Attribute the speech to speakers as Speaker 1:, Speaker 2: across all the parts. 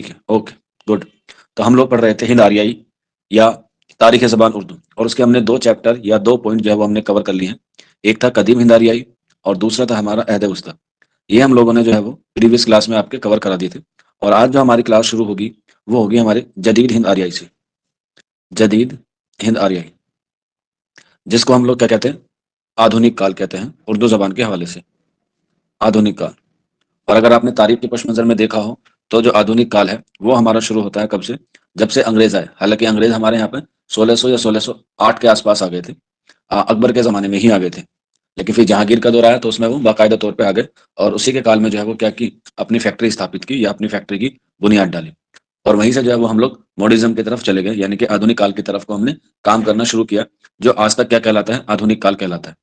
Speaker 1: ठीक है, okay, good. तो हम लोग पढ़ रहे थे हिंद आर्याई या तारीख ज़बान उर्दू, और उसके हमने 2 चैप्टर या 2 पॉइंट जो है वो हमने कवर कर लिए हैं। एक था कदीम हिंद आर्याई और दूसरा था हमारा अहद वस्ता। ये हम लोगों ने जो है वो प्रीवियस क्लास में आपके कवर करा दिए थे, और आज जो हमारी क्लास शुरू होगी वो होगी हमारे जदीद हिंद आर्याई से। जदीद हिंद आर्याई, जिसको हम लोग क्या कहते हैं, आधुनिक काल कहते हैं उर्दू ज़बान के हवाले से, आधुनिक काल। और अगर आपने तारीख के पश मंज़र में देखा हो तो जो आधुनिक काल है वो हमारा शुरू होता है कब से, जब से अंग्रेज आए। हालांकि अंग्रेज हमारे यहाँ पे 1600 या 1608 के आसपास आ गए थे, अकबर के ज़माने में ही आ गए थे। लेकिन फिर जहांगीर का दौर आया तो उसमें वो बाकायदा तौर पे आ गए, और उसी के काल में जो है वो क्या की, अपनी फैक्ट्री स्थापित की या अपनी फैक्ट्री की बुनियाद डाली। और वहीं से जो है वो हम लोग मॉडर्निज्म की तरफ चले गए, यानी कि आधुनिक काल की तरफ को हमने काम करना शुरू किया, जो आज तक क्या कहलाता है, आधुनिक काल कहलाता है।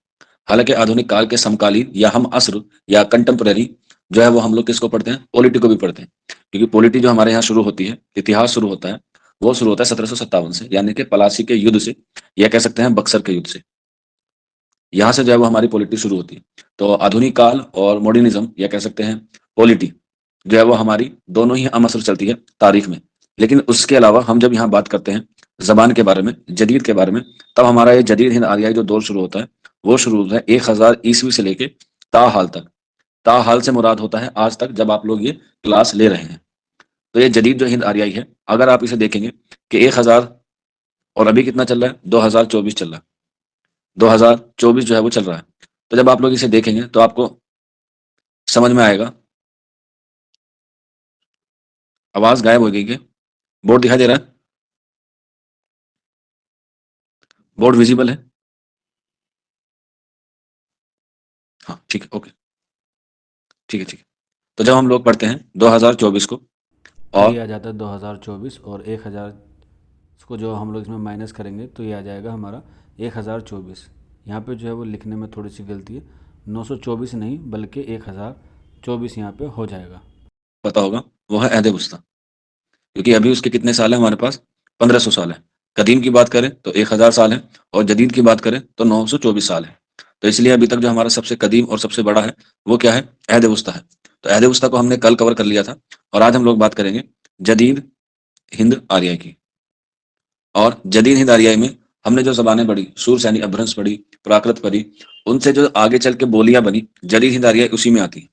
Speaker 1: हालांकि आधुनिक काल के समकालीन या हम असर या कंटेम्पररी जो है वो हम लोग किसको पढ़ते हैं, पॉलिटी को भी पढ़ते हैं। क्योंकि पॉलिटी जो हमारे यहाँ शुरू होती है, इतिहास शुरू होता है, वो शुरू होता है 1757 से, यानी कि प्लासी के युद्ध से, या कह सकते हैं बक्सर के युद्ध से। यहाँ से जो है वो हमारी पॉलिटी शुरू होती है। तो आधुनिक काल और मॉडर्निज्म या कह सकते हैं पॉलिटी जो है वो हमारी दोनों ही हम असर चलती है तारीख में। लेकिन उसके अलावा हम जब यहाँ बात करते हैं जबान के बारे में, जदीद के बारे में, तब हमारा ये जदीद हिंद आर्याई जो दौर शुरू होता है वो शुरू होता है 1000 ईस्वी से लेके ताहाल तक। ताहाल से मुराद होता है आज तक जब आप लोग ये क्लास ले रहे हैं। तो ये जदीद जो हिंद आर्याई है, अगर आप इसे देखेंगे कि 1000 और अभी कितना चल रहा है, 2024 चल रहा है, 2024 जो है वो चल रहा है। तो जब आप लोग इसे देखेंगे तो आपको समझ में आएगा। आवाज गायब हो गई क्या? बोर्ड दिखाई दे रहा है? बोर्ड विजिबल है? हाँ ठीक है, ओके, ठीक है, ठीक है। तो जब हम लोग पढ़ते हैं 2024 को,
Speaker 2: तो
Speaker 1: और
Speaker 2: ये आ जाता है 2024, और 1000 को जो हम लोग इसमें माइनस करेंगे तो ये आ जाएगा हमारा 1024। यहाँ पे जो है वो लिखने में थोड़ी सी गलती है, 924 नहीं बल्कि 1024 यहाँ पे हो जाएगा।
Speaker 1: पता होगा वो है अहद वस्ता। क्योंकि अभी उसके कितने साल है हमारे पास, 1500 साल है। कदीम की बात करें तो 1000 साल है, और जदीद की बात करें तो 924 साल है। तो इसलिए अभी तक जो हमारा सबसे कदीम और सबसे बड़ा है वो क्या है, अहद वस्ता है। तो अहद वस्ता को हमने कल कवर कर लिया था, और आज हम लोग बात करेंगे जदीद हिंद आर्याई की। और जदीद हिंद आर्याई में हमने जो जबानें पढ़ी, सूर सैनी अभ्रंश पढ़ी, प्राकृत पढ़ी, उनसे जो आगे चल के बोलियां बनी, जदीद हिंद आर्याई उसी में आती है।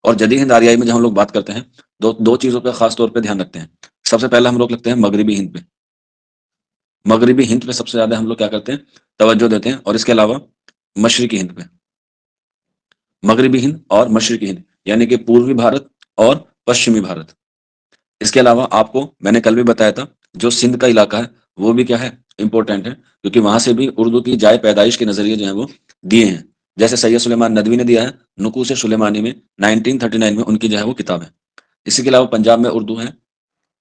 Speaker 1: और जदीद हिंद आर्याई में जब हम लोग बात करते हैं दो दो चीजों पर खास तौर पे ध्यान रखते हैं। सबसे पहले हम लोग लगते हैं मगरिबी हिंद पे। मगरिबी हिंद पे सबसे ज्यादा हम लोग क्या करते हैं, तवज्जो देते हैं, और इसके अलावा मशरिकी हिंद पे। मगरिबी हिंद और मशरिकी हिंद यानी कि पूर्वी भारत और पश्चिमी भारत। इसके अलावा आपको मैंने कल भी बताया था, जो सिंध का इलाका है वो भी क्या है, इंपॉर्टेंट है, क्योंकि वहां से भी उर्दू की जाए पैदाइश के नजरिए जो है वो दिए हैं। जैसे सैयद सुलेमान नदवी ने दिया है नुकूस सुलेमानी में, 1939 में उनकी जो है वो किताब है। इसी के अलावा पंजाब में उर्दू है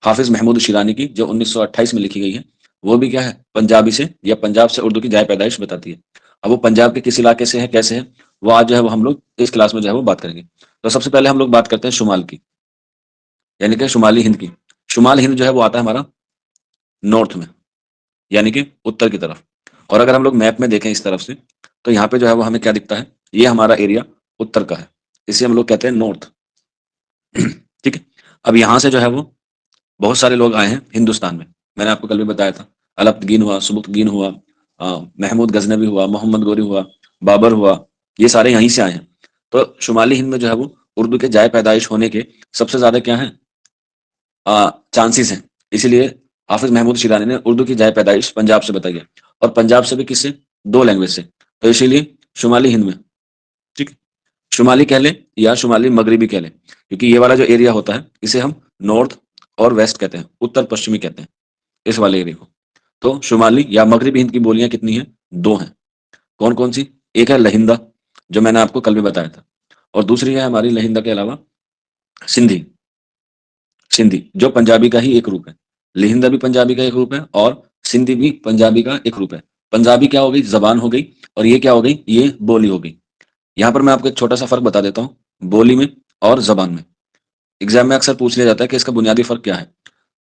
Speaker 1: हाफिज महमूद शिरानी की, जो 1928 में लिखी गई है। वो भी क्या है, पंजाबी से या पंजाब से उर्दू की जाए पैदाइश बताती है। अब वो पंजाब के किस इलाके से है, कैसे है, वो आज जो है वो हम लोग इस क्लास में जो है वो बात करेंगे। तो सबसे पहले हम लोग बात करते हैं शुमाल की, यानी कि शुमाली हिंद की। शुमाल हिंद जो है वो आता है हमारा नॉर्थ में, यानी कि उत्तर की तरफ। और अगर हम लोग मैप में देखें इस तरफ से, तो यहाँ पे जो है वो हमें क्या दिखता है, ये हमारा एरिया उत्तर का है, इसे हम लोग कहते हैं नॉर्थ। ठीक है। अब यहाँ से जो है वो बहुत सारे लोग आए हैं हिंदुस्तान में। मैंने आपको कल भी बताया था, अलप्तगीन हुआ, सुबुक्तगीन हुआ, महमूद गजनवी हुआ, मोहम्मद गोरी हुआ, बाबर हुआ, ये सारे यहीं से आए हैं। तो शुमाली हिंद में जो है वो उर्दू के जाए पैदाइश होने के सबसे ज्यादा क्या है, चांसेस हैं। इसीलिए हाफिज महमूद शिरानी ने उर्दू की जाए पैदाइश पंजाब से बताई है, और पंजाब से भी किससे, दो लैंग्वेज से। तो इसीलिए शुमाली हिंद में, ठीक है, शुमाली कह लें या शुमाली मगरिबी कह लें, क्योंकि ये वाला जो एरिया होता है इसे हम नॉर्थ और वेस्ट कहते हैं, उत्तर पश्चिमी कहते हैं इस वाले एरिया को। तो शुमाली या मगरिबी हिंद की बोलियां कितनी हैं, दो हैं। कौन कौन सी? एक है लहिंदा, जो मैंने आपको कल भी बताया था, और दूसरी है हमारी लहिंदा के अलावा सिंधी। सिंधी जो पंजाबी का ही एक रूप है, लहिंदा भी पंजाबी का एक रूप है, और सिंधी भी पंजाबी का एक रूप है। पंजाबी क्या हो गई, जबान हो गई, और ये क्या हो गई, ये बोली हो गई। यहाँ पर मैं आपको एक छोटा सा फर्क बता देता हूँ, बोली में और जबान में। एग्जाम में अक्सर पूछ लिया जाता है कि इसका बुनियादी फर्क क्या है।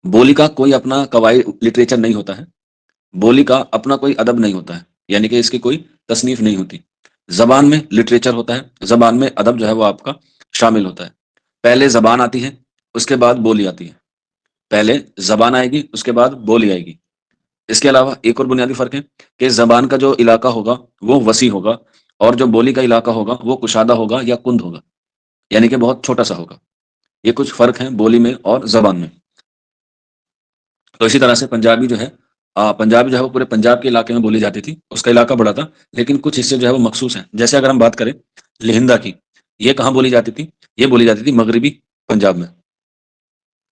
Speaker 1: बोली का कोई अपना कवायद लिटरेचर नहीं होता है, बोली का अपना कोई अदब नहीं होता है, यानी कि इसकी कोई तसनीफ नहीं होती। जबान में लिटरेचर होता है, जबान में अदब जो है वो आपका शामिल होता है। पहले जबान आती है, उसके बाद बोली आती है। पहले जबान आएगी, उसके बाद बोली आएगी। इसके अलावा एक और बुनियादी फर्क है कि जबान का जो इलाका होगा वो वसी होगा, और जो बोली का इलाका होगा वो कुशादा होगा या कुंद होगा, यानी कि बहुत छोटा सा होगा। ये कुछ फर्क है बोली में और जबान में। तो इसी तरह से पंजाबी जो है, पंजाबी जो है वो पूरे पंजाब के इलाके में बोली जाती थी, उसका इलाका बड़ा था, लेकिन कुछ हिस्से जो है वो मखसूस हैं। जैसे अगर हम बात करें लिहिंदा की, ये कहाँ बोली जाती थी? ये बोली जाती थी मगरबी पंजाब में,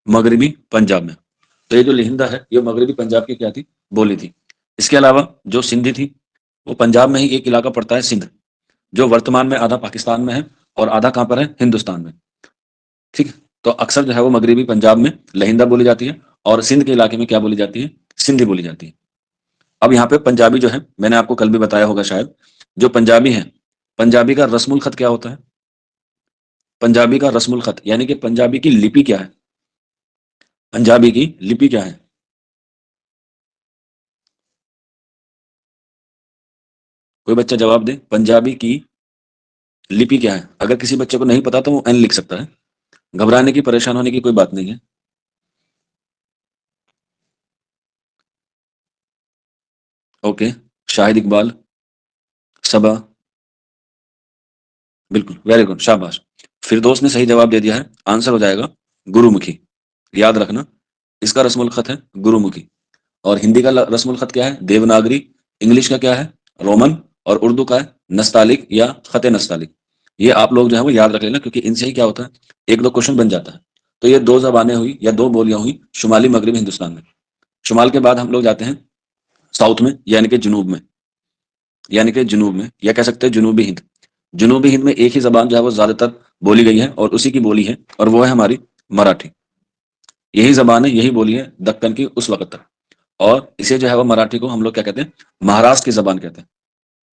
Speaker 1: मगरबी पंजाब में। तो ये जो लिहिंदा है ये मगरबी पंजाब की क्या थी? बोली थी। इसके अलावा जो सिंधी थी, वो पंजाब में ही एक इलाका पड़ता है सिंध, जो वर्तमान में आधा पाकिस्तान में है और आधा कहाँ पर है? हिंदुस्तान में। ठीक है, तो अक्सर जो है वो मगरबी पंजाब में लहिंदा बोली जाती है, और सिंध के इलाके में क्या बोली जाती है? सिंधी बोली जाती है। अब यहाँ पे पंजाबी जो है, मैंने आपको कल भी बताया होगा शायद, जो पंजाबी है, पंजाबी का रस्मुल खत क्या होता है? पंजाबी का रस्मुल खत यानी कि पंजाबी की लिपि क्या है? पंजाबी की लिपि क्या है? कोई बच्चा जवाब दे, पंजाबी की लिपि क्या है? अगर किसी बच्चे को नहीं पता तो वो एन लिख सकता है, घबराने की, परेशान होने की कोई बात नहीं है। ओके, शाहिद इकबाल, सबा, बिल्कुल, वेरी गुड, शाबाश। फिरदौस ने सही जवाब दे दिया है, आंसर हो जाएगा गुरुमुखी। याद रखना, इसका रस्मुल खत है गुरुमुखी। और हिंदी का रस्मुल खत क्या है? देवनागरी। इंग्लिश का क्या है? रोमन। और उर्दू का है नस्तालिक या खत नस्तालिक। ये आप लोग जो है वो याद रख लेना, क्योंकि इनसे ही क्या होता है, एक दो क्वेश्चन बन जाता है। तो ये दो जबानें हुई या दो बोलियां हुई शुमाली मगरबी हिंदुस्तान में। शुमाल के बाद हम लोग जाते हैं साउथ में, यानी कि जनूब में, यानी कि जनूब में, या कह सकते हैं जनूबी हिंद। जनूबी हिंद में एक ही जबान जो है वो ज्यादातर बोली गई है और उसी की बोली है, और वो है हमारी मराठी। यही जबान है, यही बोली है दक्कन की उस वक्त तक। और इसे जो है वो मराठी को हम लोग क्या कहते हैं? महाराष्ट्र की जबान कहते हैं।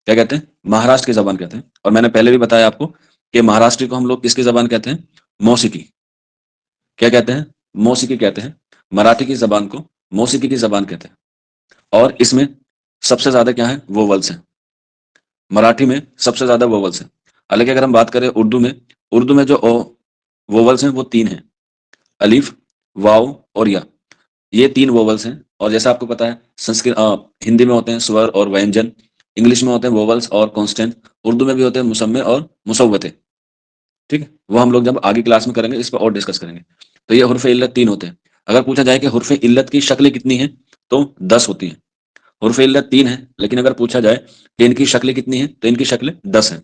Speaker 1: क्या कहते हैं? महाराष्ट्र की जबान कहते हैं। और मैंने पहले भी बताया आपको कि महाराष्ट्र को हम लोग किसकी जबान कहते हैं? मौसिकी। क्या कहते हैं? मौसिकी कहते हैं। मराठी की जबान को मौसिकी की जबान कहते हैं। और इसमें सबसे ज्यादा क्या है? वोवल्स हैं। मराठी में सबसे ज्यादा वोवल्स हैं। हालांकि अगर हम बात करें उर्दू में, उर्दू में जो वोवल्स हैं वो तीन हैं, अलिफ, वाव और या। ये तीन वोवल्स हैं। और जैसा आपको पता है, संस्कृत हिंदी में होते हैं स्वर और व्यंजन, इंग्लिश में होते हैं वोवल्स और कॉन्स्टेंट, उर्दू में भी होते हैं मुसम्मे और मुसव्वते। ठीक है, वो हम लोग जब आगे क्लास में करेंगे इस पर और डिस्कस करेंगे। तो ये हुर्फ इल्लत तीन होते हैं। अगर पूछा जाए कि हुर्फ इल्लत की शक्लें कितनी हैं, तो 10 होती हैं। हुर्फ इल्लत तीन है, लेकिन अगर पूछा जाए कि इनकी शक्लें कितनी हैं, तो इनकी शक्लें 10 हैं।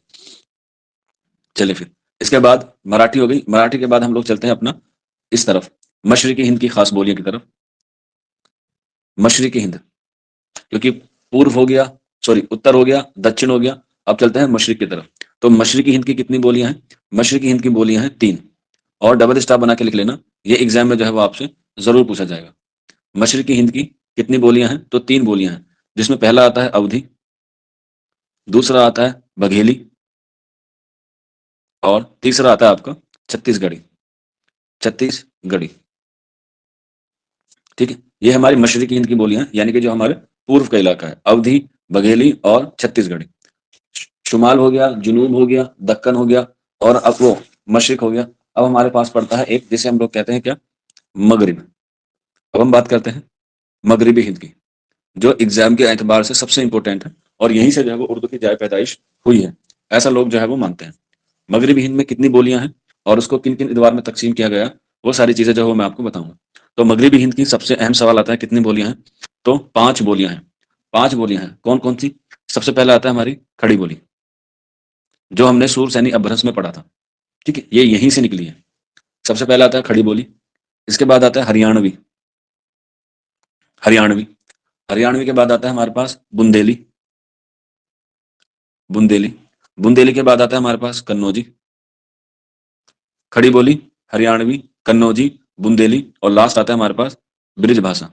Speaker 1: चलिए फिर, इसके बाद मराठी हो गई। मराठी के बाद हम लोग चलते हैं अपना इस तरफ, मशरकी हिंद की खास बोलियों की तरफ। मशरकी हिंद, क्योंकि पूर्व हो गया, सॉरी उत्तर हो गया, दक्षिण हो गया, अब चलते हैं मशरिक की तरफ। तो मशरकी हिंद की कितनी बोलियां हैं? मशरकी हिंद की बोलियां हैं तीन। और डबल स्टार बना के लिख लेना, ये एग्जाम में जो है वो आपसे जरूर पूछा जाएगा। मशरकी हिंद की कितनी बोलियां हैं? तो तीन बोलियां हैं, जिसमें पहला आता है अवधी, दूसरा आता है बघेली, और तीसरा आता है आपका छत्तीसगढ़ी। छत्तीसगढ़ी, ठीक है। ये हमारी मशरकी हिंद की बोलियां हैं, यानी कि जो हमारे पूर्व का इलाका है, अवधी, बघेली और छत्तीसगढ़ी। शुमाल हो गया, जुनूब हो गया, दक्कन हो गया, और अब वो मशरिक हो गया। अब हमारे पास पड़ता है एक, जिसे हम लोग कहते हैं क्या? मगरिब। अब हम बात करते हैं मगरिबी हिंद की, जो एग्जाम के एतबार से सबसे इंपॉर्टेंट है, और यहीं से जो है वो उर्दू की जाय पैदाइश हुई है, ऐसा लोग जो है वो मानते हैं। मगरिबी हिंद में कितनी बोलियां हैं और उसको किन किन इदवार में तकसीम किया गया, वो सारी चीजें जो है वो मैं आपको बताऊंगा। तो मगरिबी हिंद की सबसे अहम सवाल आता है, कितनी बोलियां हैं? तो 5 बोलियां हैं। 5 बोलियां हैं, कौन कौन सी? सबसे पहला आता है हमारी खड़ी बोली, जो हमने सूर सैनी अभ्रंश में पढ़ा था। ठीक है, ये यहीं से निकली है। सबसे पहला आता है खड़ी बोली। इसके बाद आता है हरियाणवी। हरियाणवी, हरियाणवी के बाद आता है हमारे पास बुंदेली। बुंदेली, बुंदेली के बाद आता है हमारे पास कन्नौजी। खड़ी बोली, हरियाणवी, कन्नौजी, बुंदेली, और लास्ट आता है हमारे पास ब्रिज भाषा।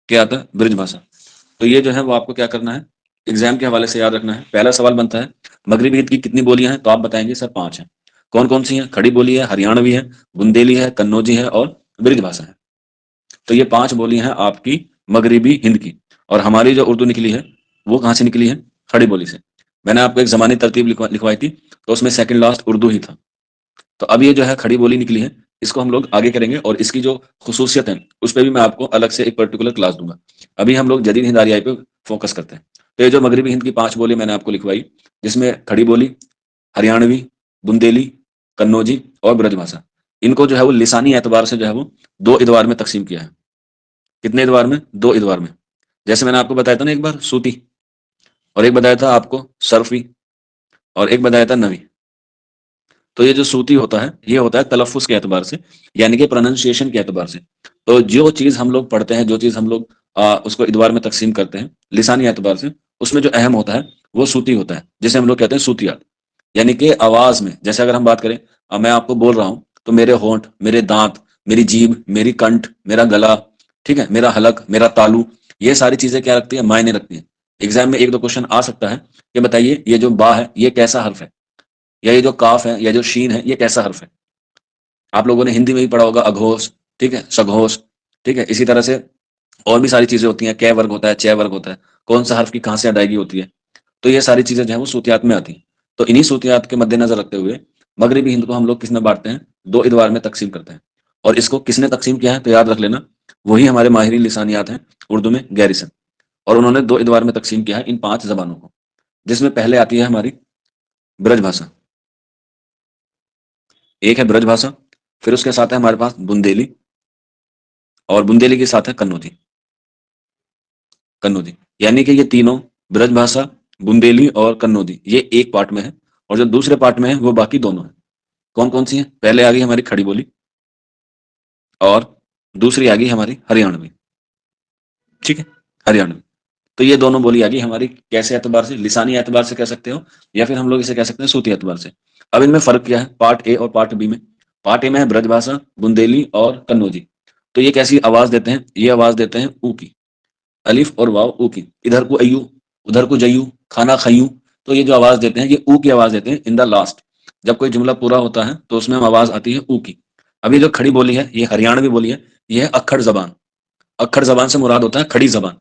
Speaker 1: क्या आता है? ब्रिज भाषा। तो ये जो है वो आपको क्या करना है, एग्जाम के हवाले से याद रखना है। पहला सवाल बनता है मगरिबी हिंद की कितनी बोलियां हैं, तो आप बताएंगे सर 5 हैं। कौन कौन सी हैं? खड़ी बोली है, हरियाणवी है, बुंदेली है, कन्नौजी है और ब्रिज भाषा है। तो ये 5 बोली हैं आपकी मगरिबी हिंद की। और हमारी जो उर्दू निकली है वो कहाँ से निकली है? खड़ी बोली से। मैंने आपको एक जमानी तरतीब लिखवाई थी, तो उसमें सेकंड लास्ट उर्दू ही था। तो अब ये जो है खड़ी बोली निकली है, इसको हम लोग आगे करेंगे और इसकी जो खुसूसियत है उस पर भी मैं आपको अलग से एक पर्टिकुलर क्लास दूंगा। अभी हम लोग जदीद हिंद आरियाई पे फोकस करते हैं। तो ये जो मगरबी हिंद की 5 बोली मैंने आपको लिखवाई, जिसमें खड़ी बोली, हरियाणवी, बुंदेली, कन्नौजी और ब्रजभाषा, इनको जो है वो लिसानी एतबार से जो है वो 2 इतवार में तकसीम किया है। कितने इतवार में? 2 इतवार में। जैसे मैंने आपको बताया था ना एक बार सूती, और एक बताया था आपको सर्फी, और एक बताया था नवी। तो ये जो सूती होता है ये होता है तलफ़ुज़ के एतबार से, यानी कि प्रोनंसिएशन के एतबार से। तो जो चीज़ हम लोग पढ़ते हैं, जो चीज़ हम लोग उसको इतवार में तकसीम करते हैं लिसानी एतबार से, उसमें जो अहम होता है वो सूती होता है, जिसे हम लोग कहते हैं सूतियात। यानी कि आवाज़ में, जैसे अगर हम बात करें, मैं आपको बोल रहा हूँ तो मेरे होंठ, मेरे दाँत, मेरी जीभ, मेरी कंठ, मेरा गला, ठीक है, मेरा हलक, मेरा तालु, ये सारी चीज़ें क्या रखती हैं? मायने रखती हैं। एग्ज़ाम में 1-2 क्वेश्चन आ सकता है कि बताइए ये जो बा है ये कैसा हर्फ है? या ये जो काफ है या जो शीन है ये कैसा हर्फ है? आप लोगों ने हिंदी में भी पढ़ा होगा अघोष, ठीक है, सघोष, ठीक है। इसी तरह से और भी सारी चीजें होती हैं, कै वर्ग होता है, चे वर्ग होता है, कौन सा हर्फ की कहाँ से अदायगी होती है। तो ये सारी चीजें जो है वो सूतियात में आती हैं। तो इन्हीं सूतियात के मद्देनजर रखते हुए मगरबी हिंद को हम लोग किस में बांटते हैं? 2 इतवार में तकसीम करते हैं। और इसको किसने तकसीम किया है तो याद रख लेना, वही हमारे माहिरीन लिसानियात हैं उर्दू में, गैरिसन। और उन्होंने 2 इतवार में तकसीम किया है इन 5 जबानों को, जिसमें पहले आती है हमारी ब्रजभाषा। एक है ब्रजभाषा, फिर उसके साथ है हमारे पास बुंदेली, और बुंदेली के साथ है कन्नौजी। कन्नौजी यानी कि ये तीनों, ब्रजभाषा, बुंदेली और कन्नौजी, ये एक पार्ट में है, और जो दूसरे पार्ट में है वो बाकी दोनों है। कौन कौन सी है? पहले आ गई हमारी खड़ी बोली, और दूसरी आ गई हमारी हरियाणवी, ठीक है, हरियाणवी। तो ये दोनों बोली आ गई हमारी कैसे एतबार से? लिसानी एतबार से कह सकते हो, या फिर हम लोग इसे कह सकते हैं सूती एतबार से। अब इनमें फर्क क्या है पार्ट ए और पार्ट बी में? पार्ट ए में है ब्रजभाषा, बुंदेली और कन्नौजी। तो ये कैसी आवाज देते हैं? ये आवाज देते हैं ऊ की, अलिफ और वाव ऊ की। इधर को अयू, उधर को जयू, खाना खयू। तो ये जो आवाज देते हैं ये ऊ की आवाज देते हैं इन द लास्ट। जब कोई जुमला पूरा होता है तो उसमें हम आवाज आती है ऊ की। अभी जो खड़ी बोली है ये हरियाणवी बोली है, ये है अक्खड़ जबान। अक्खड़ जबान से मुराद होता है खड़ी जबान,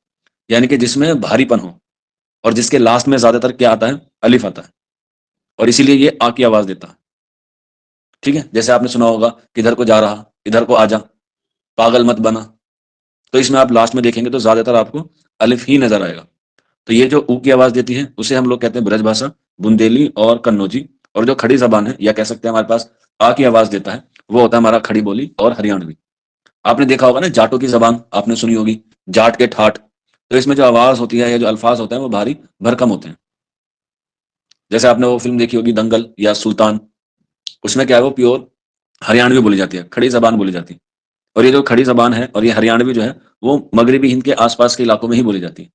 Speaker 1: यानी कि जिसमें भारीपन हो, और जिसके लास्ट में ज्यादातर क्या आता है? अलिफ आता है, और इसीलिए ये आ की आवाज देता है। ठीक है, जैसे आपने सुना होगा किधर को जा रहा, इधर को आजा, पागल मत बना। तो इसमें आप लास्ट में देखेंगे तो ज्यादातर आपको अलिफ ही नजर आएगा। तो ये जो ऊ की आवाज देती है उसे हम लोग कहते हैं ब्रजभाषा, बुंदेली और कन्नौजी। और जो खड़ी जबान है, या कह सकते हैं हमारे पास आ की आवाज देता है, वो होता है हमारा खड़ी बोली और हरियाणवी। आपने देखा होगा ना जाटों की जबान, आपने सुनी होगी, जाट के ठाठ। तो इसमें जो आवाज होती है या जो अल्फाज होते हैं वो भारी भरकम होते हैं। जैसे आपने वो फिल्म देखी होगी दंगल या सुल्तान, उसमें क्या है वो प्योर हरियाणवी बोली जाती है, खड़ी जबान बोली जाती है। और ये जो खड़ी जबान है और ये हरियाणवी जो है वो मगरबी हिंद के आसपास के इलाकों में ही बोली जाती है।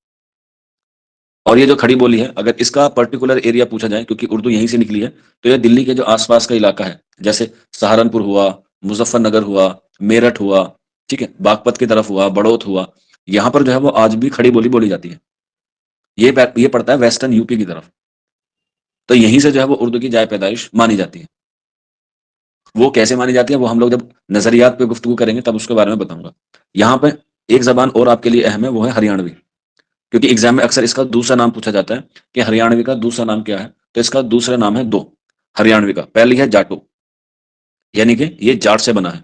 Speaker 1: और ये जो खड़ी बोली है, अगर इसका पर्टिकुलर एरिया पूछा जाए, क्योंकि उर्दू यहीं से निकली है, तो ये दिल्ली के जो आसपास का इलाका है, जैसे सहारनपुर हुआ, मुजफ्फरनगर हुआ, मेरठ हुआ, ठीक है, बागपत की तरफ हुआ, बड़ौत हुआ, यहाँ पर जो है वो आज भी खड़ी बोली बोली जाती है। ये पड़ता है वेस्टर्न यूपी की तरफ। तो यहीं से जो है वो उर्दू की जाए पैदाइश मानी जाती है। वो कैसे मानी जाती है वो हम लोग जब नजरियात पे गुफ्तगू करेंगे तब उसके बारे में बताऊंगा। यहाँ पे एक जबान और आपके लिए अहम है, वो है हरियाणवी। क्योंकि एग्जाम में अक्सर इसका दूसरा नाम पूछा जाता है कि हरियाणवी का दूसरा नाम क्या है, तो इसका दूसरा नाम है दो। हरियाणवी का पहली है जाटो, यानी कि ये जाट से बना है।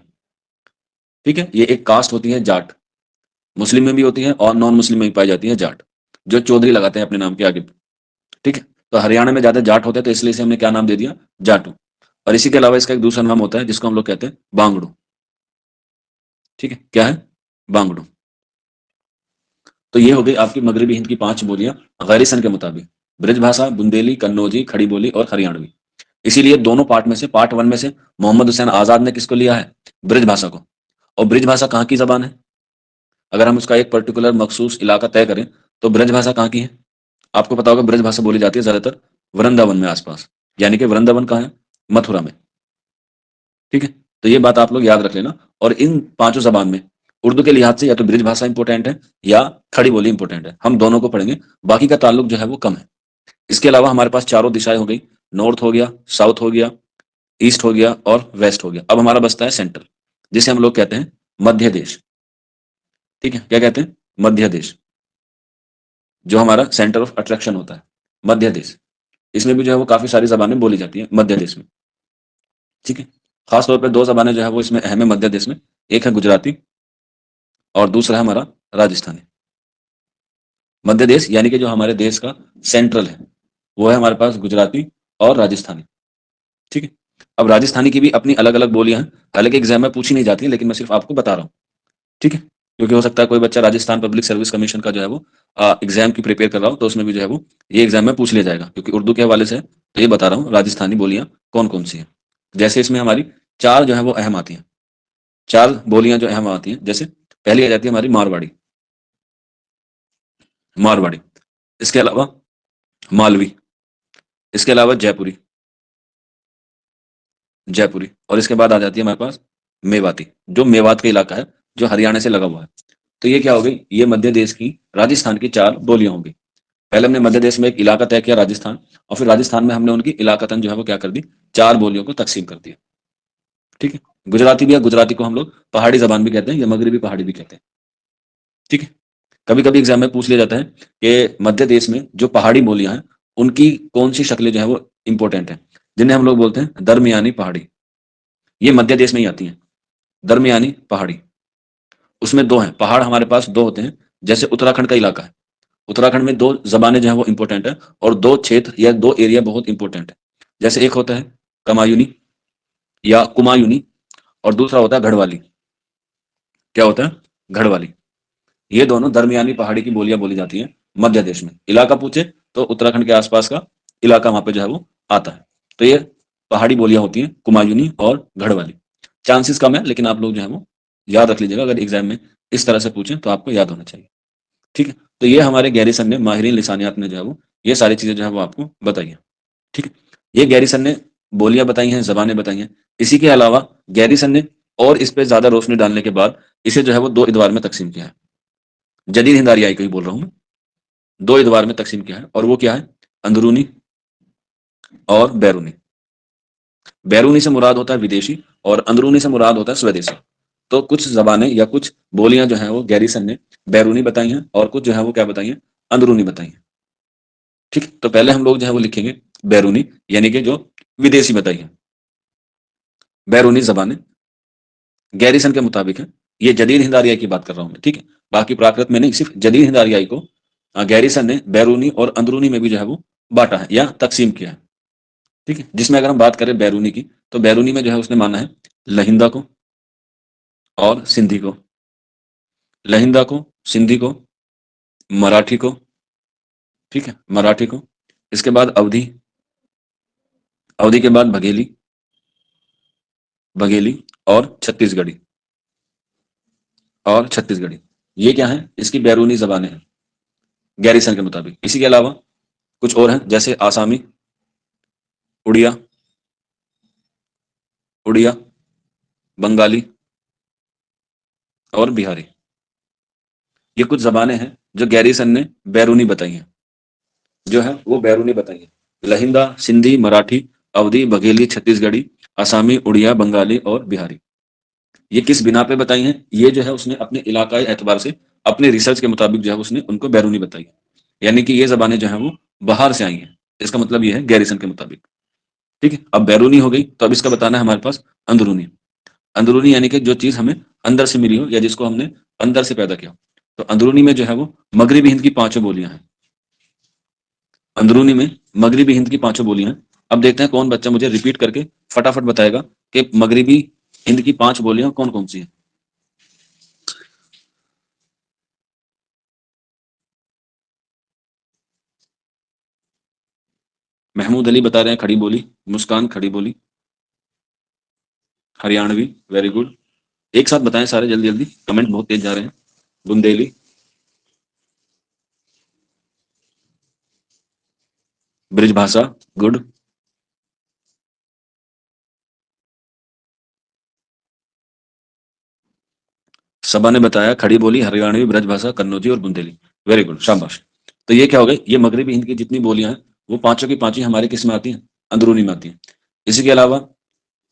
Speaker 1: ठीक है, ये एक कास्ट होती है जाट, मुस्लिम में भी होती है और नॉन मुस्लिम में भी पाई जाती है जाट, जो चौधरी लगाते हैं अपने नाम के आगे। ठीक है, तो हरियाणा में ज्यादा जाट होते हैं तो इसलिए इसे हमने क्या नाम दे दिया? जाटू। और इसी के अलावा इसका एक दूसरा नाम होता है जिसको हम लोग कहते हैं बांगड़ू। ठीक है, क्या है? बांगड़ू। तो ये हो गई आपकी मगरबी हिंद की 5 बोलियां गैरिसन के मुताबिक, ब्रजभाषा, बुंदेली, कन्नौजी, खड़ी बोली और हरियाणवी। इसीलिए दोनों पार्ट में से, पार्ट 1 में से मोहम्मद हुसैन आजाद ने किसको लिया है? ब्रजभाषा को। और ब्रजभाषा कहाँ की जबान है? अगर हम उसका एक पर्टिकुलर मखसूस इलाका तय करें तो ब्रजभाषा कहाँ की है? आपको पता होगा ब्रजभाषा बोली जाती है ज्यादातर वृंदावन में आसपास, यानी कि वृंदावन कहाँ है? मथुरा में। ठीक है, तो ये बात आप लोग याद रख लेना। और इन 5 जबान में उर्दू के लिहाज से या तो ब्रजभाषा इंपॉर्टेंट है या खड़ी बोली इंपॉर्टेंट है, हम दोनों को पढ़ेंगे। बाकी का ताल्लुक जो है वो कम है। इसके अलावा हमारे पास चारों दिशाएं हो गई, नॉर्थ हो गया, साउथ हो गया, ईस्ट हो गया और वेस्ट हो गया। अब हमारा बचता है सेंटर, जिसे हम लोग कहते हैं मध्य देश। ठीक है, क्या कहते हैं? मध्य देश, जो हमारा सेंटर ऑफ अट्रैक्शन होता है, मध्य देश। इसमें भी जो है वो काफी सारी जबानें बोली जाती है मध्य देश में। ठीक है, खासतौर पर दो जबानें जो है वो इसमें अहम है मध्य देश में, एक है गुजराती और दूसरा है हमारा राजस्थानी। मध्य देश यानी कि जो हमारे देश का सेंट्रल है वो है हमारे पास गुजराती और राजस्थानी। ठीक है। अब राजस्थानी की भी अपनी अलग अलग बोलियां हैं, हालांकि एग्जाम में पूछी नहीं जाती है, लेकिन मैं सिर्फ आपको बता रहा हूँ। ठीक है। क्योंकि हो सकता है कोई बच्चा राजस्थान पब्लिक सर्विस कमीशन का जो है वो एग्जाम की प्रिपेयर कर रहा हो, तो उसमें भी जो है वो ये एग्जाम में पूछ लिया जाएगा, क्योंकि उर्दू के हवाले से है, तो ये बता रहा हूँ राजस्थानी बोलियां कौन कौन सी है। जैसे इसमें हमारी चार जो है वो अहम आती हैं, चार बोलियां जो अहम आती हैं। जैसे पहली आ जाती है हमारी मारवाड़ी, मारवाड़ी। इसके अलावा मालवी, इसके अलावा जयपुरी, जयपुरी। और इसके बाद आ जाती है हमारे पास मेवाती, जो मेवात का इलाका है, जो हरियाणा से लगा हुआ है। तो ये क्या हो गई, ये मध्य देश की, राजस्थान की चार बोलियां होंगी। पहले हमने मध्य देश में एक इलाका तय किया राजस्थान, और फिर राजस्थान में हमने उनकी इलाकतन जो है वो क्या कर दी, चार बोलियों को तकसीम कर दिया। ठीक है। गुजराती भी है, गुजराती को हम लोग पहाड़ी जबान भी कहते हैं या मगरबी पहाड़ी भी कहते हैं। ठीक है। कभी कभी एग्जाम में पूछ लिया जाता है कि मध्य देश में जो पहाड़ी बोलियां हैं उनकी कौन सी शक्लें जो है वो इंपॉर्टेंट है, जिन्हें हम लोग बोलते हैं दरमियानी पहाड़ी। ये मध्य देश में ही आती हैं, दरमियानी पहाड़ी। उसमें दो हैं पहाड़, हमारे पास दो होते हैं। जैसे उत्तराखंड का इलाका है, उत्तराखंड में दो जबानें जो है वो इंपॉर्टेंट है, और दो क्षेत्र या दो एरिया बहुत इंपॉर्टेंट है। जैसे एक होता है कमायूनी या कुमायूनी, और दूसरा होता है गढ़वाली। क्या होता है, गढ़वाली। ये दोनों दरमियानी पहाड़ी की बोलियां बोली जाती हैं मध्य देश में। इलाका पूछे तो उत्तराखंड के आसपास का इलाका वहां पे जो है वो आता है। तो ये पहाड़ी बोलियां होती हैं कुमायूनी और गढ़वाली। चांसेस कम है, लेकिन आप लोग जो है वो याद रख लीजिएगा, अगर एग्जाम में इस तरह से पूछें तो आपको याद होना चाहिए। ठीक है। तो ये हमारे गैरीसन ने, माहिरीन लिसानियात ने जो है वो ये सारी चीजें जो है वो आपको बताई है। ठीक है। ये गैरीसन ने बोलियां बताई हैं, जबानें बताई हैं। इसी के अलावा गैरीसन ने और इस पे ज्यादा रोशनी डालने के बाद इसे जो है वो दो इदवार में तकसीम किया है। जदीद हिंद आरियाई को ही बोल रहा हूं मैं। दो इदवार में तकसीम किया है, और वो क्या है, अंदरूनी और बैरूनी। बैरूनी से मुराद होता है विदेशी, और अंदरूनी से मुराद होता है स्वदेशी। तो कुछ जबानें या कुछ बोलियां जो है वो गैरीसन ने बैरूनी बताई हैं, और कुछ जो है वो क्या बताई हैं, अंदरूनी बताई हैं। ठीक है। तो पहले हम लोग जो है वो लिखेंगे बैरूनी, यानी कि जो विदेशी बताई है। बैरूनी जबानें गैरीसन के मुताबिक है। ये जदीद हिंद आरियाई की बात कर रहा हूं मैं। ठीक है। बाकी प्राकृत में नहीं, सिर्फ जदीद हिंद आरियाई को गैरीसन ने बैरूनी और अंदरूनी में भी जो है वो बांटा है या तकसीम किया है। ठीक है। जिसमें अगर हम बात करें बैरूनी की, तो बैरूनी में जो है उसने माना है लहिंदा को और सिंधी को, लहिंदा को, सिंधी को, मराठी को। ठीक है, मराठी को। इसके बाद अवधी, अवधी के बाद बघेली, बघेली और छत्तीसगढ़ी, और छत्तीसगढ़ी। ये क्या है, इसकी बैरूनी जबानें हैं गैरीसन के मुताबिक। इसी के अलावा कुछ और हैं, जैसे आसामी, उड़िया, उड़िया, बंगाली और बिहारी। ये कुछ जबानें हैं जो गैरीसन ने बैरूनी बताई हैं, जो है वो बैरूनी बताई है। लहिंदा, सिंधी, मराठी, अवधी, बघेली, छत्तीसगढ़ी, आसामी, उड़िया, बंगाली और बिहारी। ये किस बिना पे बताई हैं, ये जो है उसने अपने इलाकाई एतबार से, अपने रिसर्च के मुताबिक जो है उसने उनको बैरूनी बताई है। यानी कि ये जबानें जो है वो बाहर से आई हैं। इसका मतलब ये है गैरीसन के मुताबिक। ठीक है। अब बैरूनी हो गई, तो अब इसका बताना है हमारे पास अंदरूनी। अंदरूनी यानी कि जो चीज हमें अंदर से मिली हो, या जिसको हमने अंदर से पैदा किया हो। तो अंदरूनी में जो है वो मगरबी हिंद की पांचों बोलियां हैं। अंदरूनी में मगरबी हिंद की पांचों बोलियां हैं। अब देखते हैं कौन बच्चा मुझे रिपीट करके फटाफट बताएगा कि मगरबी हिंद की पांच बोलियां कौन कौन सी हैं। महमूद अली बता रहे हैं खड़ी बोली, मुस्कान खड़ी बोली, हरियाणवी, वेरी गुड। एक साथ बताएं सारे, जल्दी जल्दी, कमेंट बहुत तेज जा रहे हैं। बुंदेली, ब्रिजभाषा, गुड। सबा ने बताया खड़ी बोली, हरियाणवी, ब्रजभाषा, कन्नौजी और बुंदेली। वेरी गुड, शाबाश। तो ये क्या हो गई, ये मगरबी हिंद की जितनी बोलियां हैं वो पांचों की पांचों हमारे किस में आती हैं, अंदरूनी में आती हैं। इसी के अलावा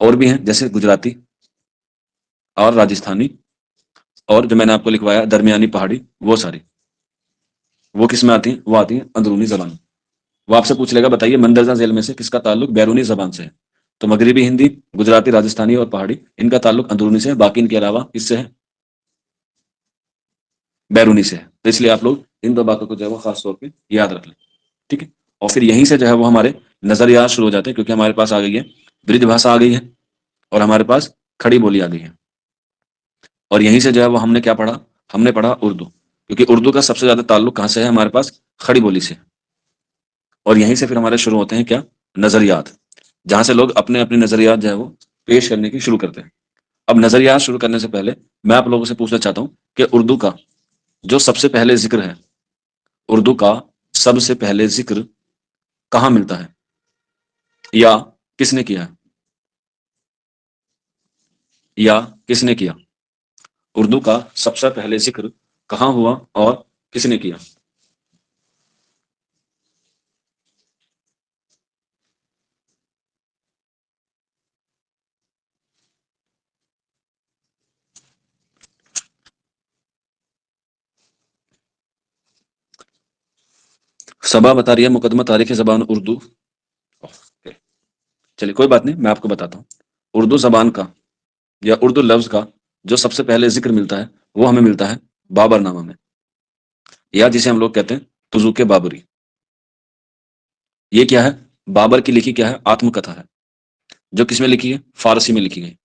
Speaker 1: और भी हैं, जैसे गुजराती और राजस्थानी, और जो मैंने आपको लिखवाया दरमियानी पहाड़ी, वो सारी वो किस में आती हैं, वो आती हैं अंदरूनी जबान। वो आपसे पूछ लेगा बताइए मंदरजा झेल में से किसका ताल्लुक बैरूनी जबान से है। तो मगरिबी हिंदी, गुजराती, राजस्थानी और पहाड़ी, इनका ताल्लुक अंदरूनी से है, बाकी इनके अलावा किससे है? बैरूनी से है। तो इसलिए आप लोग इन दो बातों को जो है वो खास तौर पे याद रख लें, ठीक है। और फिर यहीं से जो है वो हमारे नजरियात शुरू हो जाते हैं, क्योंकि हमारे पास आ गई है ब्रिज भाषा आ गई है और हमारे पास खड़ी बोली आ गई है। और यहीं से जो है वो हमने क्या पढ़ा? हमने पढ़ा उर्दू, क्योंकि उर्दू का सबसे ज्यादा ताल्लुक कहाँ से है? हमारे पास खड़ी बोली से। और यहीं से फिर हमारे शुरू होते हैं क्या? नजरियात, जहां से लोग अपने अपने नजरियात जो है वो पेश करने की शुरू करते हैं। अब नजरियात शुरू करने से पहले मैं आप लोगों से पूछना चाहता हूं कि उर्दू का जो सबसे पहले जिक्र है, उर्दू का सबसे पहले जिक्र कहाँ मिलता है या किसने किया है? या किसने किया? उर्दू का सबसे पहले जिक्र कहाँ हुआ और किसने किया? सबा बता रही है मुकदमा तारीख जबान उर्दू। ओके, चलिए कोई बात नहीं, मैं आपको बताता हूँ। उर्दू जबान का या उर्दू लफ्ज का जो सबसे पहले जिक्र मिलता है वो हमें मिलता है बाबरनामा में, या जिसे हम लोग कहते हैं तुजुक बाबरी। ये क्या है? बाबर की लिखी क्या है? आत्मकथा है, जो किसमें लिखी है? फारसी में लिखी गई।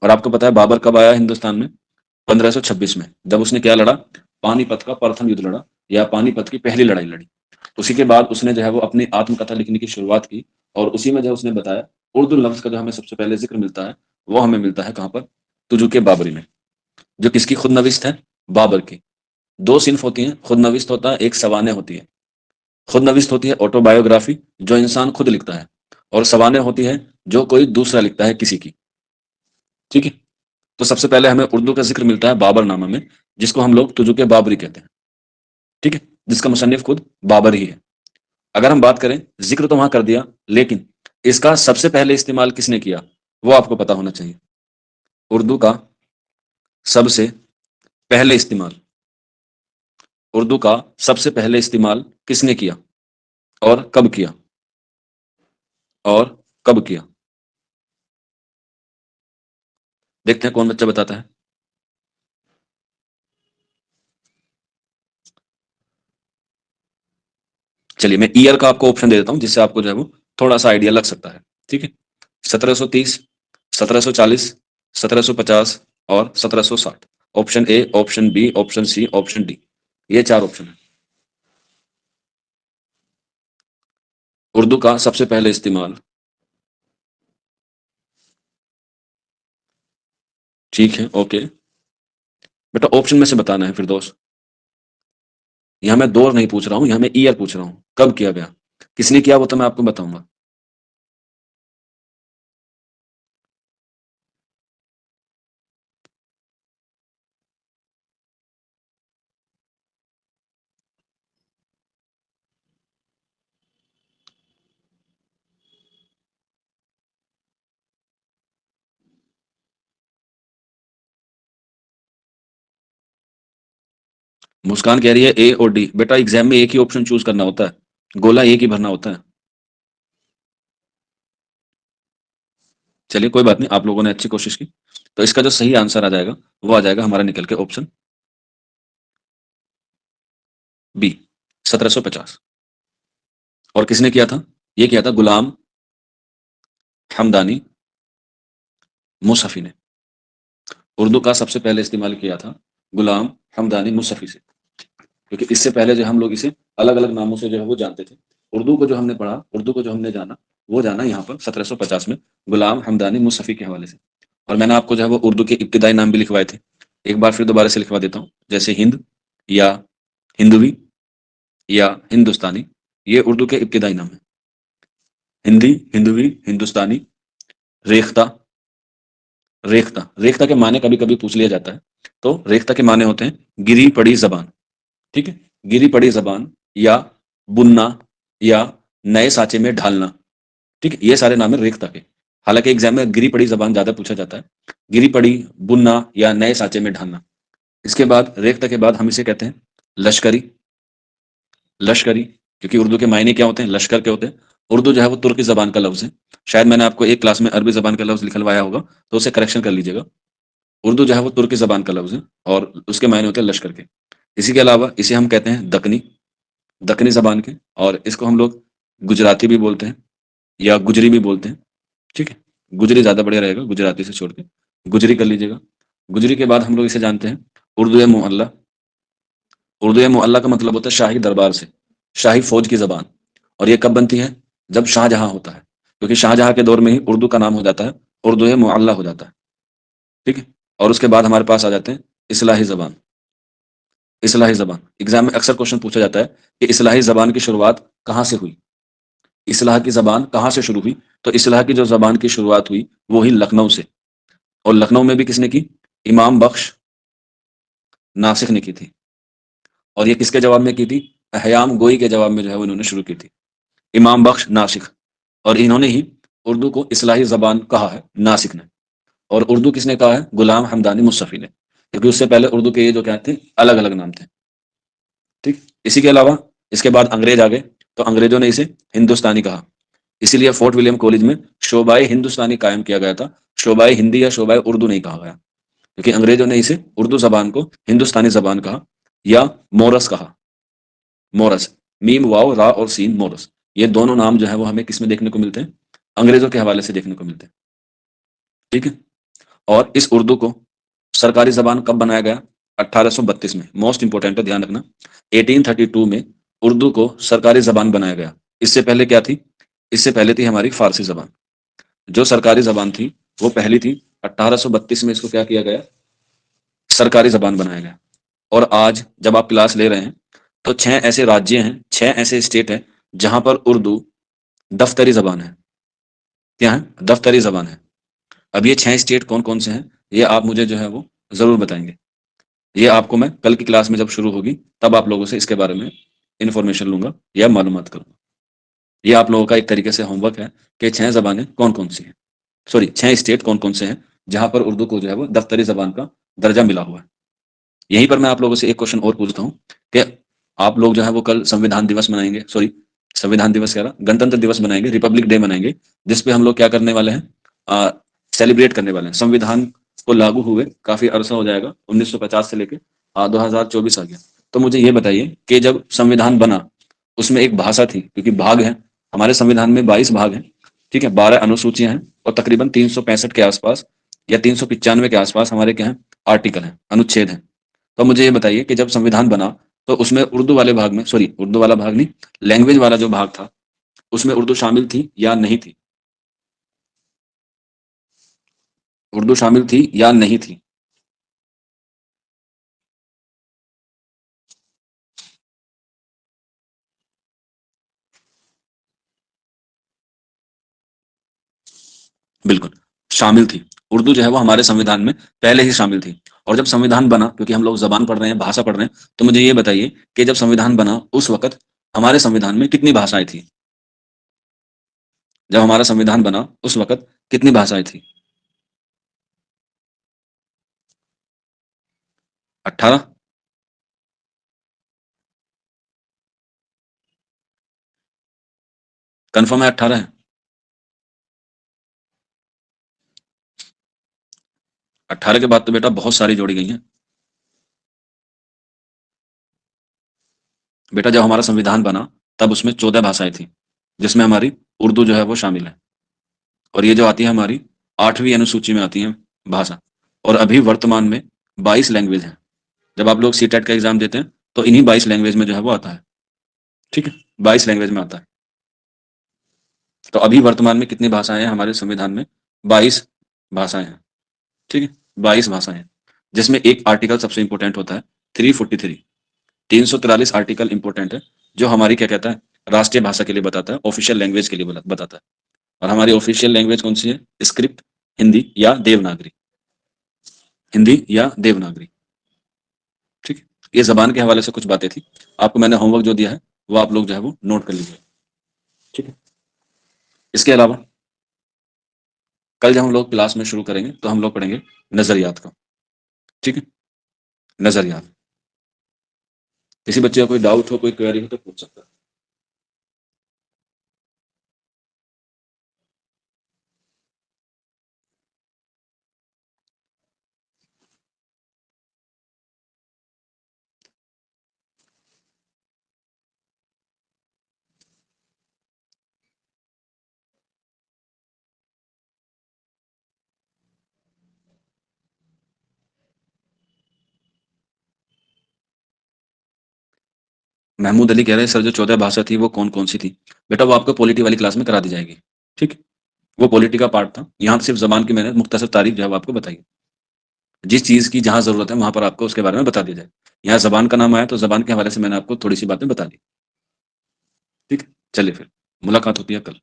Speaker 1: और आपको पता है बाबर कब आया हिंदुस्तान में? 1526 में, जब उसने क्या लड़ा? पानीपत का प्रथम युद्ध लड़ा, या पानीपत की पहली लड़ाई लड़ी। उसी के बाद उसने जो है वो अपनी आत्मकथा लिखने की शुरुआत की, और उसी में जो है उसने बताया उर्दू लफ्ज का जो हमें सबसे पहले जिक्र मिलता है वो हमें मिलता है कहाँ पर? तुजुक बाबरी में, जो किसकी खुद नविश्त है? बाबर की। दो सिन्फ होती हैं, खुद नविश्त होता है, एक सवाने होती है। खुद नविश्त होती है ऑटोबायोग्राफी, जो इंसान खुद लिखता है, और सवाने होती है जो कोई दूसरा लिखता है किसी की, ठीक है। तो सबसे पहले हमें उर्दू का जिक्र मिलता है बाबरनामा में, जिसको हम लोग तुजुक बाबरी कहते हैं, ठीक है, जिसका मुसन्निफ खुद बाबर ही है। अगर हम बात करें, जिक्र तो वहां कर दिया, लेकिन इसका सबसे पहले इस्तेमाल किसने किया वो आपको पता होना चाहिए। उर्दू का सबसे पहले इस्तेमाल, उर्दू का सबसे पहले इस्तेमाल किसने किया और कब किया? और कब किया? देखते हैं कौन बच्चा बताता है। चलिए मैं ईयर का आपको ऑप्शन दे देता हूं, जिससे आपको जो है वो थोड़ा सा आइडिया लग सकता है, ठीक है। 1730, 1740, 1750 और 1760। Option A, option B, option C, option D, ये चार ऑप्शन है। उर्दू का सबसे पहले इस्तेमाल, ठीक है, ओके। बेटा ऑप्शन में से बताना है फिर दोस्त। यहां मैं दौर नहीं पूछ रहा हूं, यहां मैं ईयर पूछ रहा हूं, कब किया गया, किसने किया वो तो मैं आपको बताऊंगा। मुस्कान कह रही है ए और डी। बेटा एग्जाम में एक ही ऑप्शन चूज करना होता है, गोला एक ही भरना होता है। चलिए कोई बात नहीं, आप लोगों ने अच्छी कोशिश की। तो इसका जो सही आंसर आ जाएगा वो आ जाएगा हमारा निकल के ऑप्शन बी, 1750। और किसने किया था? ये किया था गुलाम हमदानी मुसफ़ी ने। उर्दू का सबसे पहले इस्तेमाल किया था गुलाम हमदानी मुसफ़ी से, क्योंकि इससे पहले जो हम लोग इसे अलग अलग नामों से जो है वो जानते थे। उर्दू को जो हमने पढ़ा, उर्दू को जो हमने जाना, वो जाना यहाँ पर 1750 में गुलाम हमदानी मुसफ़ी के हवाले से। और मैंने आपको जो है वो उर्दू के इब्तिदाई नाम भी लिखवाए थे, एक बार फिर दोबारा से लिखवा देता हूँ, जैसे हिंद या हिंदवी या हिंदुस्तानी, ये उर्दू के इब्तिदाई नाम है। हिंदी, हिंदवी, हिंदुस्तानी, रेख्ता। रेख्ता, रेख्ता के माने कभी कभी पूछ लिया जाता है, तो रेख्ता के माने होते हैं गिरी पड़ी जबान, ठीक है, गिरी पड़ी जबान, या बुनना, या नए साचे में ढालना, ठीक है, ये सारे नाम है रेख्ता के। हालांकि एग्जाम में गिरी पड़ी जबान ज्यादा पूछा जाता है, गिरी पड़ी, बुनना या नए साचे में ढालना। इसके बाद रेख्ता के बाद हम इसे कहते हैं लश्करी। लश्करी, क्योंकि उर्दू के मायने क्या होते हैं? लश्कर के होते हैं। उर्दू जो है वो तुर्की ज़बान का लफ्ज़ है। शायद मैंने आपको एक क्लास में अरबी ज़बान का लफ्ज़ लिखलवाया होगा, तो उसे करेक्शन कर लीजिएगा। उर्दू जो है वो तुर्की ज़बान का लफ्ज़ है और उसके मायने होते हैं लश्कर के। इसी के अलावा इसे हम कहते हैं दक्कनी, दक्कनी ज़बान के, और इसको हम लोग गुजराती भी बोलते हैं या गुजरी भी बोलते हैं, ठीक है? गुजरी ज़्यादा बढ़िया रहेगा गुजराती से छोड़ के, गुजरी कर लीजिएगा। गुजरी के बाद हम लोग इसे जानते हैं उर्दू मुअल्ला। उर्दू मुअल्ला का मतलब होता है शाही दरबार से, शाही फ़ौज की ज़बान, और ये कब बनती है? जब शाहजहाँ होता है, क्योंकि शाहजहाँ के दौर में ही उर्दू का नाम हो जाता है, उर्दू मुअल्ला हो जाता है, ठीक है? और उसके बाद हमारे पास आ जाते हैं इस्लाही ज़बान। इस्लाही ज़बान, एग्ज़ाम में अक्सर क्वेश्चन पूछा जाता है कि इस्लाही ज़बान की शुरुआत कहाँ से हुई? इस्लाह की ज़बान कहाँ से शुरू हुई? तो इस्लाह की जो ज़बान की शुरुआत हुई, वो हुई लखनऊ से, और लखनऊ में भी किसने की? इमाम बख्श नासिख ने की थी। और ये किसके जवाब में की थी? हयाम गोई के जवाब में जो है वो इन्होंने शुरू की थी। इमाम बख्श नासिख, और इन्होंने ही उर्दू को इस्लाही ज़बान कहा है, नासिख ने। और उर्दू किसने कहा है? गुलाम हमदानी मुस्तफ़ी ने, क्योंकि उससे पहले उर्दू के ये जो क्या थे, अलग-अलग नाम थे, ठीक? इसी के अलावा इसके बाद अंग्रेज आ गए, तो अंग्रेजों ने इसे हिंदुस्तानी कहा। इसीलिए फोर्ट विलियम कॉलेज में शोबाए हिंदुस्तानी कायम किया गया था। शोबाए हिंदी या शोबाए उर्दू नहीं कहा गया, क्योंकि अंग्रेजों ने इसे उर्दू ज़बान को हिंदुस्तानी ज़बान कहा या मोरस कहा। मोरस, मीम वाव रा और सीन, मोरस, ये दोनों नाम जो है वो हमें किसमें देखने को मिलते हैं? अंग्रेजों के हवाले से देखने को मिलते हैं, ठीक है? और इस उर्दू को सरकारी ज़बान कब बनाया गया? 1832 में। मोस्ट इंपोर्टेंट है, ध्यान रखना। 1832 में उर्दू को सरकारी ज़बान बनाया गया। इससे पहले क्या थी? इससे पहले थी हमारी फ़ारसी ज़बान। जो सरकारी ज़बान थी, वो पहली थी। 1832 में इसको क्या किया गया? सरकारी ज़बान बनाया गया। और आज जब आप क्लास ले रहे हैं, तो 6 ऐसे राज्य हैं, 6 ऐसे स्टेट हैं, जहाँ पर उर्दू दफ़्तरी ज़बान है। क्या है? दफ़्तरी ज़बान है। अब ये 6 स्टेट कौन-कौन से हैं, ये आप मुझे जो है वो ज़रूर बताएँगे। ये आपको मैं कल की क्लास में जब शुरू होगी, तब आप लोगों से इसके बारे में इन्फॉर्मेशन लूँगा या मालूमात करूँगा। ये आप लोगों का एक तरीके से होमवर्क है कि 6 ज़बानें कौन-कौन सी हैं। सॉरी, 6 स्टेट कौन-कौन से हैं, जहाँ पर उर्दू को जो है वो दफ़्तरी ज़बान का दर्जा मिला हुआ है। यहीं पर मैं आप लोगों से एक क्वेश्चन और पूछता हूँ कि आप लोग जो है वो कल संविधान दिवस मनाएँगे, सॉरी, संविधान दिवस कह रहा, गणतंत्र दिवस मनाएँगे, रिपब्लिक डे मनाएँगे, जिस पे हम लोग क्या करने वाले हैं? सेलिब्रेट करने वाले हैं। संविधान को लागू हुए काफ़ी अरसा हो जाएगा, 1950 से लेके 2024 आ गया। तो मुझे ये बताइए कि जब संविधान बना, उसमें एक भाषा थी, क्योंकि भाग हैं, हमारे संविधान में 22 भाग हैं, ठीक है? 12 अनुसूचियाँ हैं और तकरीबन 365 के आसपास या 395 के आसपास हमारे क्या हैं? आर्टिकल हैं, अनुच्छेद हैं। तो मुझे ये बताइए कि जब संविधान बना, तो उसमें उर्दू वाले भाग में, सॉरी, उर्दू वाला भाग नहीं, लैंग्वेज वाला जो भाग था, उसमें उर्दू शामिल थी या नहीं थी? उर्दू शामिल थी या नहीं थी? बिल्कुल, शामिल थी। उर्दू जो है वो हमारे संविधान में पहले ही शामिल थी। और जब संविधान बना, क्योंकि हम लोग ज़बान पढ़ रहे हैं, भाषा पढ़ रहे हैं, तो मुझे ये बताइए कि जब संविधान बना, उस वक़्त हमारे संविधान में कितनी भाषाएँ थी? जब हमारा संविधान बना, उस वक़्त कितनी भाषाएँ थी? 18? कन्फर्म है 18 है? 18 के बाद तो बेटा बहुत सारी जोड़ी गई हैं। बेटा जब हमारा संविधान बना, तब उसमें 14 भाषाएँ थी, जिसमें हमारी उर्दू जो है वो शामिल है। और ये जो आती है हमारी 8वीं अनुसूची में आती है भाषा। और अभी वर्तमान में 22 लैंग्वेज हैं। जब आप लोग सीटेट का एग्ज़ाम देते हैं, तो इन्हीं 22 लैंग्वेज में जो है वो आता है, ठीक है? 22 लैंग्वेज में आता है। तो अभी वर्तमान में कितनी भाषाएँ हैं हमारे संविधान में? 22 भाषाएँ हैं, ठीक है? 22 भाषाएँ हैं, जिसमें एक आर्टिकल सबसे इम्पोर्टेंट होता है, 343, 343 आर्टिकल इम्पोर्टेंट है, जो हमारी क्या कहता है? राष्ट्रीय भाषा के लिए बताता है, ऑफ़िशियल लैंग्वेज के लिए बताता है। और हमारी ऑफ़िशियल लैंग्वेज कौन-सी है? स्क्रिप्ट, हिंदी या देवनागरी। हिंदी या देवनागरी, ठीक है? ये ज़बान के हवाले से कुछ बातें थी। आपको मैंने होमवर्क जो दिया है, वो आप लोग जो है वो नोट कर लीजिए, ठीक है? इसके अलावा कल जब हम लोग क्लास में शुरू करेंगे, तो हम लोग पढ़ेंगे नज़रियात का, ठीक है? नज़रियात। किसी बच्चे का कोई डाउट हो, कोई क्वेरी हो तो पूछ सकता है। महमूद अली कह रहे हैं सर जो 14 भाषा थी वो कौन कौन सी थी? बेटा वो आपको पॉलिटी वाली क्लास में करा दी जाएगी। ठीक, वो पॉलिटी का पार्ट था। यहाँ सिर्फ जबान की मैंने मुख्तसर तारीफ जो है वो आपको बताई। जिस चीज की जहां जरूरत है वहां पर आपको उसके बारे में बता दिया जाए। यहाँ जबान का नाम आया तो जबान के हवाले से मैंने आपको थोड़ी सी बातें बता दी। ठीक है, चलिए फिर मुलाकात होती है कल।